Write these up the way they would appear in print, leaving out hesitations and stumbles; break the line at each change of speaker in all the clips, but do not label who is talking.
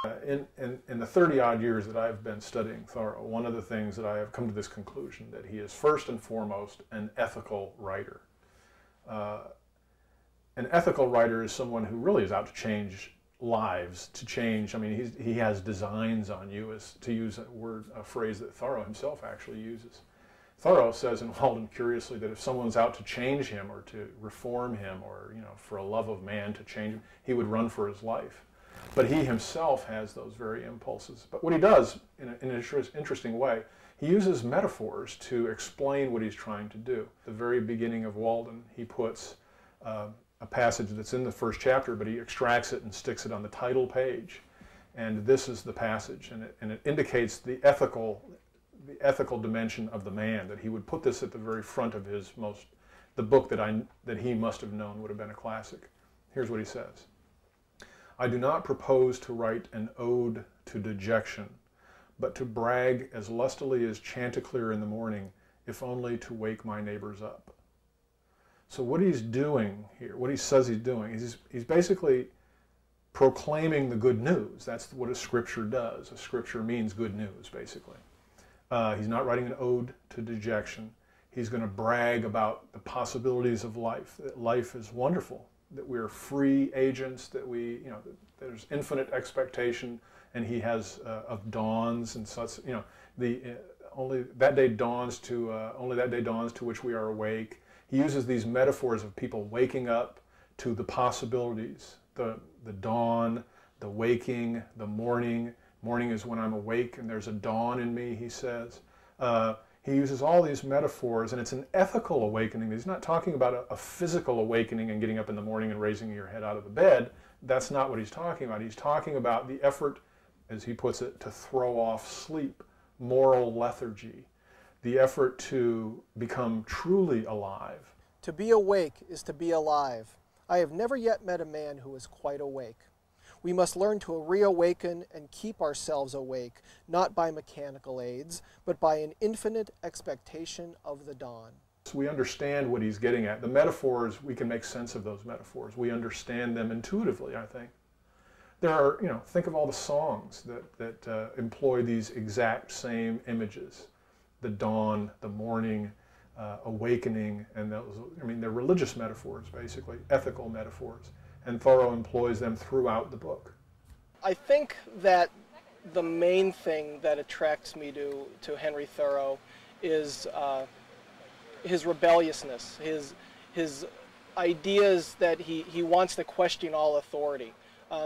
In the 30-odd years that I've been studying Thoreau, one of the things that I have come to this conclusion that he is first and foremost an ethical writer. An ethical writer is someone who really is out to change lives, to change. I mean, he has designs on you, as to use a phrase that Thoreau himself actually uses. Thoreau says in Walden, curiously, that if someone's out to change him or to reform him or, for a love of man to change him, he would run for his life. But he himself has those very impulses. But what he does, in an interesting way, he uses metaphors to explain what he's trying to do. At the very beginning of Walden, he puts a passage that's in the first chapter, but he extracts it and sticks it on the title page. And this is the passage, and it indicates the ethical dimension of the man, that he would put this at the very front of the book that he must have known would have been a classic. Here's what he says. I do not propose to write an ode to dejection, but to brag as lustily as chanticleer in the morning, if only to wake my neighbors up. So what he's doing here, what he says he's doing, he's basically proclaiming the good news. That's what a scripture does. A scripture means good news, basically. He's not writing an ode to dejection. He's going to brag about the possibilities of life, that life is wonderful, that we're free agents, that that there's infinite expectation, and he has of dawns and such, only that day dawns to which we are awake. He uses these metaphors of people waking up to the possibilities, the dawn, the waking, the morning. Morning is when I'm awake and there's a dawn in me, he says. He uses all these metaphors, and it's an ethical awakening. He's not talking about a physical awakening and getting up in the morning and raising your head out of the bed. That's not what he's talking about. He's talking about the effort, as he puts it, to throw off sleep, moral lethargy, the effort to become truly alive.
To be awake is to be alive. I have never yet met a man who is quite awake. We must learn to reawaken and keep ourselves awake, not by mechanical aids, but by an infinite expectation of the dawn.
So we understand what he's getting at. The metaphors, we can make sense of those metaphors. We understand them intuitively, I think. There are, think of all the songs that employ these exact same images. The dawn, the morning, awakening, and those, they're religious metaphors, basically, ethical metaphors. And Thoreau employs them throughout the book.
I think that the main thing that attracts me to Henry Thoreau is his rebelliousness, his ideas that he wants to question all authority.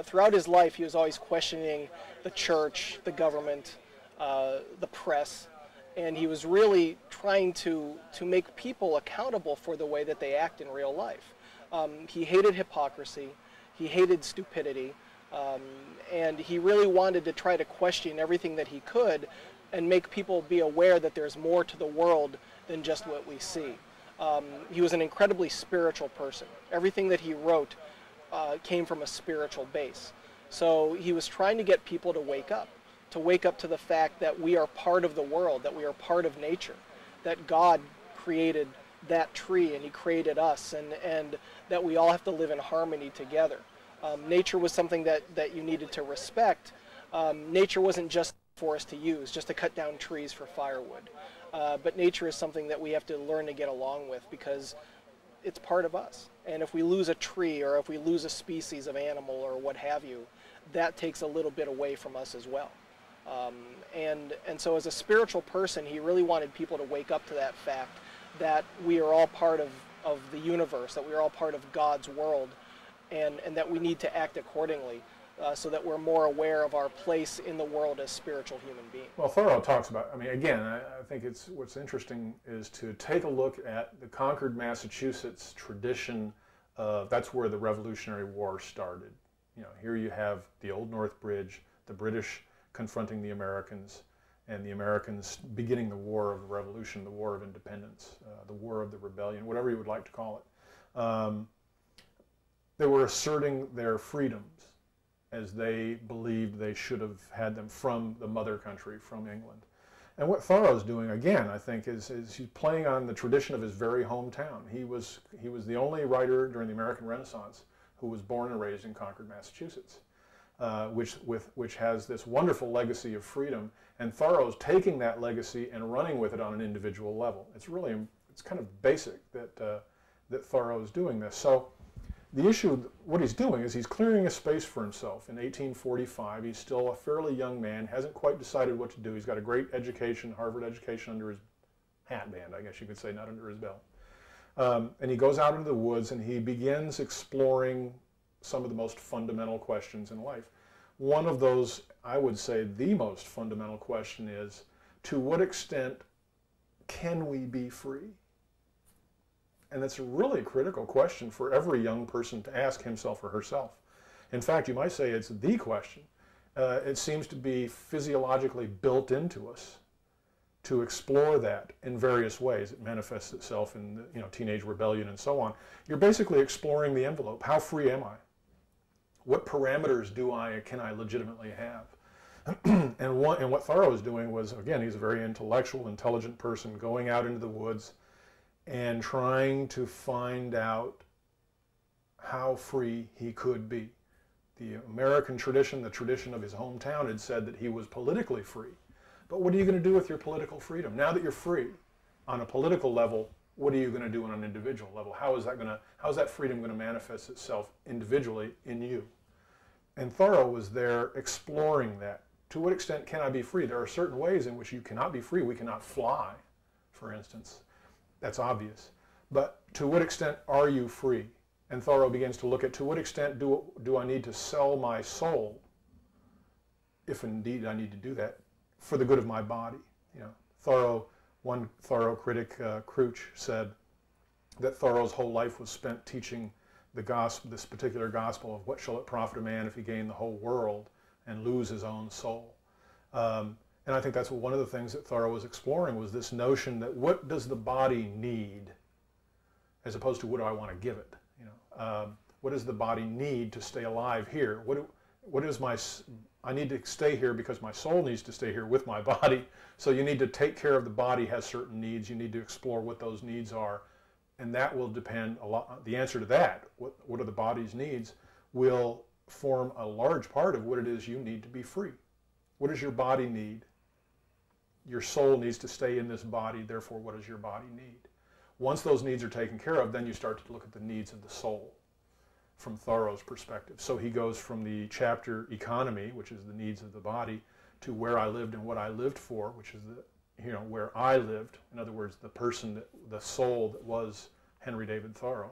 Throughout his life, he was always questioning the church, the government, the press, and he was really trying to make people accountable for the way that they act in real life. He hated hypocrisy, he hated stupidity, and he really wanted to try to question everything that he could and make people be aware that there's more to the world than just what we see. He was an incredibly spiritual person. Everything that he wrote came from a spiritual base. So he was trying to get people to wake up to the fact that we are part of the world, that we are part of nature, that God created that tree and he created us, and that we all have to live in harmony together. Nature was something that you needed to respect. Nature wasn't just for us to use, just to cut down trees for firewood. But nature is something that we have to learn to get along with because it's part of us. And if we lose a tree or if we lose a species of animal or what have you, that takes a little bit away from us as well. And so as a spiritual person, he really wanted people to wake up to that fact that we are all part of the universe, that we are all part of God's world, and that we need to act accordingly so that we're more aware of our place in the world as spiritual human beings.
Well, Thoreau talks about, again, I think what's interesting is to take a look at the Concord, Massachusetts tradition of, that's where the Revolutionary War started. Here you have the Old North Bridge, the British confronting the Americans, and the Americans beginning the War of the Revolution, the War of Independence, the War of the Rebellion, whatever you would like to call it. They were asserting their freedoms as they believed they should have had them from the mother country, from England. And what Thoreau's doing, again, I think, is he's playing on the tradition of his very hometown. He was the only writer during the American Renaissance who was born and raised in Concord, Massachusetts. which has this wonderful legacy of freedom, and Thoreau's taking that legacy and running with it on an individual level. It's kind of basic that that Thoreau is doing this. So the issue, what he's doing is he's clearing a space for himself. In 1845, he's still a fairly young man, hasn't quite decided what to do. He's got a great education, Harvard education under his hatband, I guess you could say, not under his belt. And he goes out into the woods and he begins exploring some of the most fundamental questions in life. One of those, I would say, the most fundamental question is, to what extent can we be free? And that's a really critical question for every young person to ask himself or herself. In fact, you might say it's the question. It seems to be physiologically built into us to explore that in various ways. It manifests itself in teenage rebellion and so on. You're basically exploring the envelope. How free am I? What parameters can I legitimately have? And what Thoreau was doing was, again, he's a very intellectual, intelligent person going out into the woods and trying to find out how free he could be. The American tradition, the tradition of his hometown, had said that he was politically free. But what are you going to do with your political freedom? Now that you're free on a political level, what are you going to do on an individual level? How is that freedom going to manifest itself individually in you? And Thoreau was there exploring that. To what extent can I be free? There are certain ways in which you cannot be free. We cannot fly, for instance. That's obvious. But to what extent are you free? And Thoreau begins to look at, to what extent do I need to sell my soul, if indeed I need to do that, for the good of my body? One Thoreau critic, Crouch, said that Thoreau's whole life was spent teaching the gospel, this particular gospel of what shall it profit a man if he gain the whole world and lose his own soul. And I think that's one of the things that Thoreau was exploring, was this notion that what does the body need, as opposed to what do I want to give it? What does the body need to stay alive here? I need to stay here because my soul needs to stay here with my body. So you need to take care of the body, has certain needs. You need to explore what those needs are. And that will depend a lot, the answer to that, what are the body's needs, will form a large part of what it is you need to be free. What does your body need? Your soul needs to stay in this body, therefore what does your body need? Once those needs are taken care of, then you start to look at the needs of the soul from Thoreau's perspective. So he goes from the chapter economy, which is the needs of the body, to where I lived and what I lived for, which is where I lived. In other words, the soul that was Henry David Thoreau,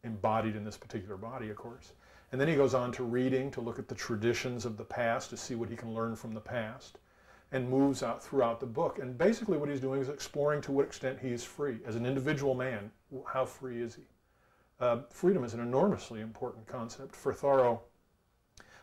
embodied in this particular body, of course. And then he goes on to reading, to look at the traditions of the past, to see what he can learn from the past, and moves out throughout the book. And basically what he's doing is exploring to what extent he is free. As an individual man, how free is he? Freedom is an enormously important concept for Thoreau,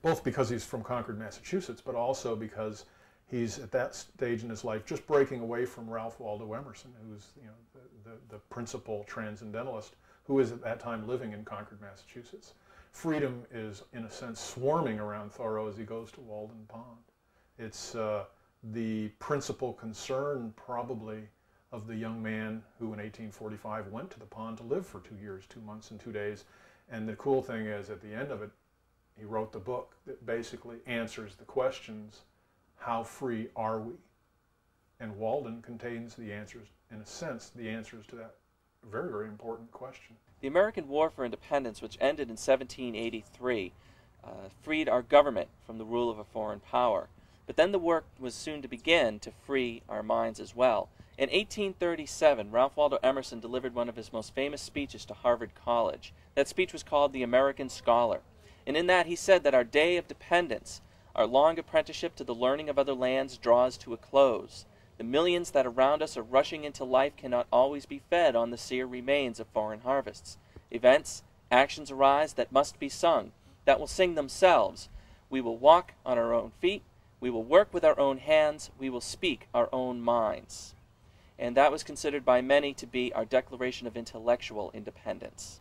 both because he's from Concord, Massachusetts, but also because he's at that stage in his life just breaking away from Ralph Waldo Emerson, who's the principal transcendentalist, who is at that time living in Concord, Massachusetts. Freedom is, in a sense, swarming around Thoreau as he goes to Walden Pond. It's the principal concern, probably, of the young man who in 1845 went to the pond to live for 2 years, 2 months and 2 days. And the cool thing is, at the end of it, he wrote the book that basically answers the questions, how free are we? And Walden contains the answers, in a sense, the answers to that very, very important question.
The American War for Independence, which ended in 1783, freed our government from the rule of a foreign power. But then the work was soon to begin to free our minds as well. In 1837, Ralph Waldo Emerson delivered one of his most famous speeches to Harvard College. That speech was called The American Scholar. And in that he said that our day of dependence, our long apprenticeship to the learning of other lands, draws to a close. The millions that around us are rushing into life cannot always be fed on the sere remains of foreign harvests. Events, actions arise that must be sung, that will sing themselves. We will walk on our own feet. We will work with our own hands. We will speak our own minds. And that was considered by many to be our declaration of intellectual independence.